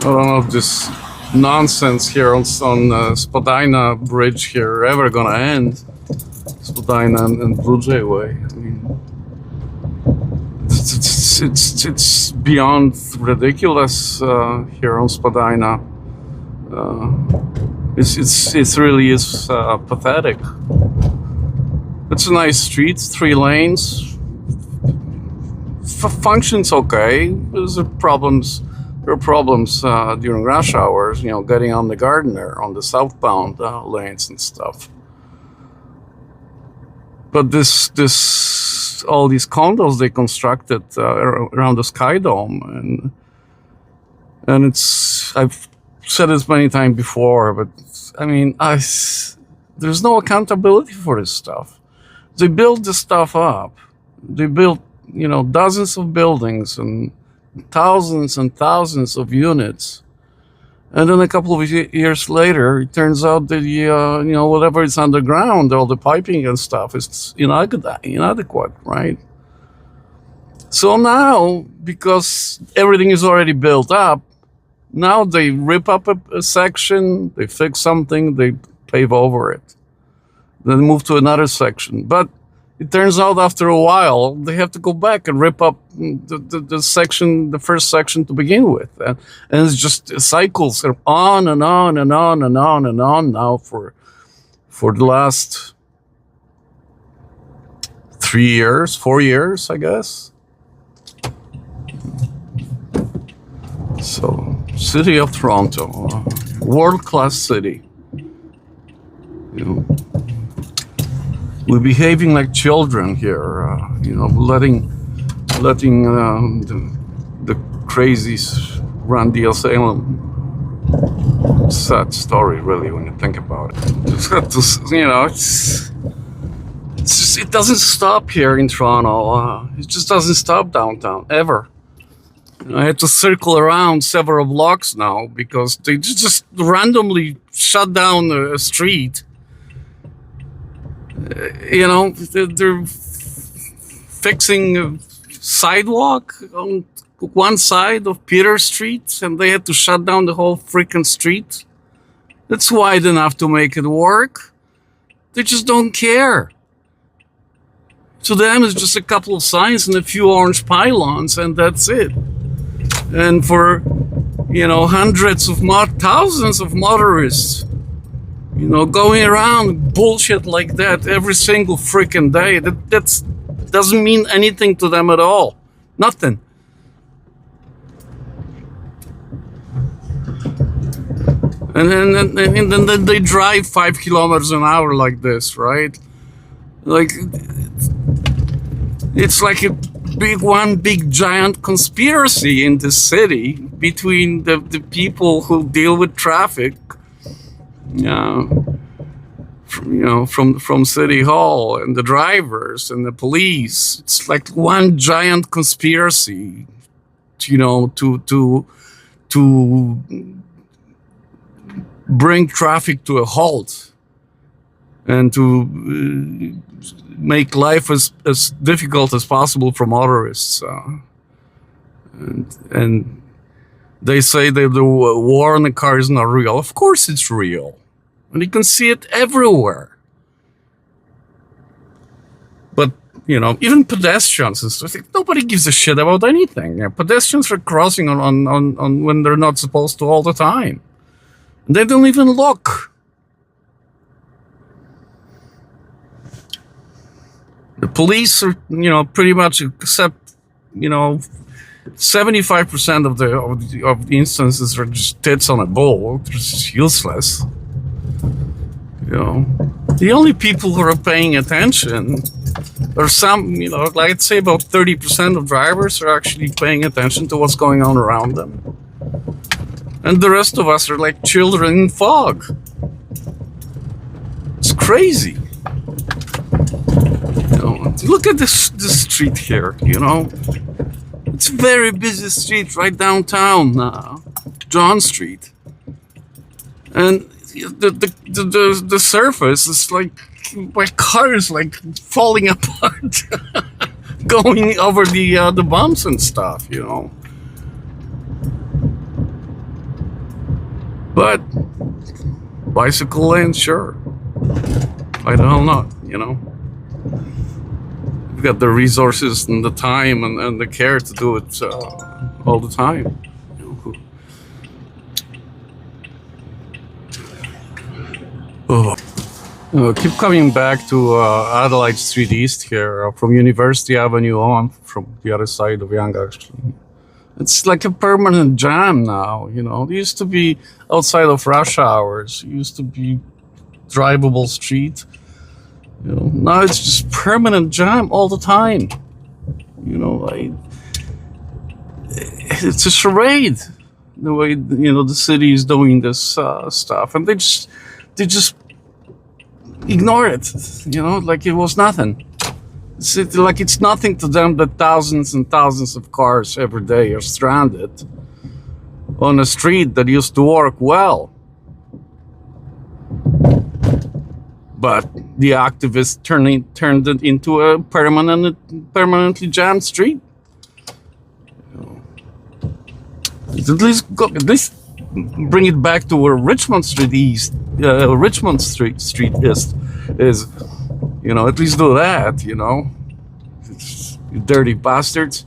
I don't know if this nonsense here on Spadina Bridge here ever gonna end. Spadina and Blue Jay Way. I mean, it's beyond ridiculous here on Spadina. It really is pathetic. It's a nice street, 3 lanes. Functions okay. There are problems during rush hours. Getting on the Gardiner on the southbound lanes and stuff. But all these condos they constructed around the Sky Dome, and I've said this many times before, but I mean, there's no accountability for this stuff. They build this stuff up. They built, dozens of buildings and thousands of units. And then a couple of years later, it turns out that, whatever is underground, all the piping and stuff is inadequate, right? So now, because everything is already built up, now they rip up a section, they fix something, they pave over it. Then move to another section. But it turns out after a while, they have to go back and rip up the first section to begin with. And it's just cycles on and on and on and on and on now for the last 4 years, I guess. So, City of Toronto, world-class city. We're behaving like children here, letting the crazies run the asylum. Sad story, really, when you think about it. It doesn't stop here in Toronto. It just doesn't stop downtown ever. I had to circle around several blocks now because they just randomly shut down a street. They're fixing a sidewalk on one side of Peter Street, and they had to shut down the whole freaking street. It's wide enough to make it work. They just don't care. To them, it's just a couple of signs and a few orange pylons, and that's it. And for, thousands of motorists, going around bullshit like that every single freaking day, that doesn't mean anything to them at all. Nothing. And then they drive 5 kilometers an hour like this, right? Like, it's like one big giant conspiracy in the city between the people who deal with traffic, from City Hall, and the drivers and the police. It's like one giant conspiracy, to bring traffic to a halt and to make life as difficult as possible for motorists. And they say that the war on the car is not real. Of course it's real. And you can see it everywhere. But, even pedestrians and stuff, nobody gives a shit about anything. Pedestrians are crossing on when they're not supposed to all the time. And they don't even look. The police are, pretty much accept, 75% of the instances are just tits on a bull. They're just useless. The only people who are paying attention are some, like I'd say about 30% of drivers are actually paying attention to what's going on around them. And the rest of us are like children in fog. It's crazy. Look at this street here, It's a very busy street right downtown, John Street. And the surface is like, my car is like falling apart, going over the bumps and stuff, But bicycle lane, sure. Why the hell not? You know, we've got the resources and the time and the care to do it all the time. Oh. Keep coming back to Adelaide Street East here, from University Avenue on, from the other side of Young, actually. It's like a permanent jam now, you know. It used to be outside of rush hours. It used to be drivable street. You know, now it's just permanent jam all the time. You know, it's a charade, the way, you know, the city is doing this stuff. And they just ignore it, you know, like it was nothing. Like it's nothing to them that thousands and thousands of cars every day are stranded on a street that used to work well. But the activists turned it into a permanently jammed street. At least bring it back to where Richmond Street East, Richmond Street is. You know, at least do that. You know, you dirty bastards.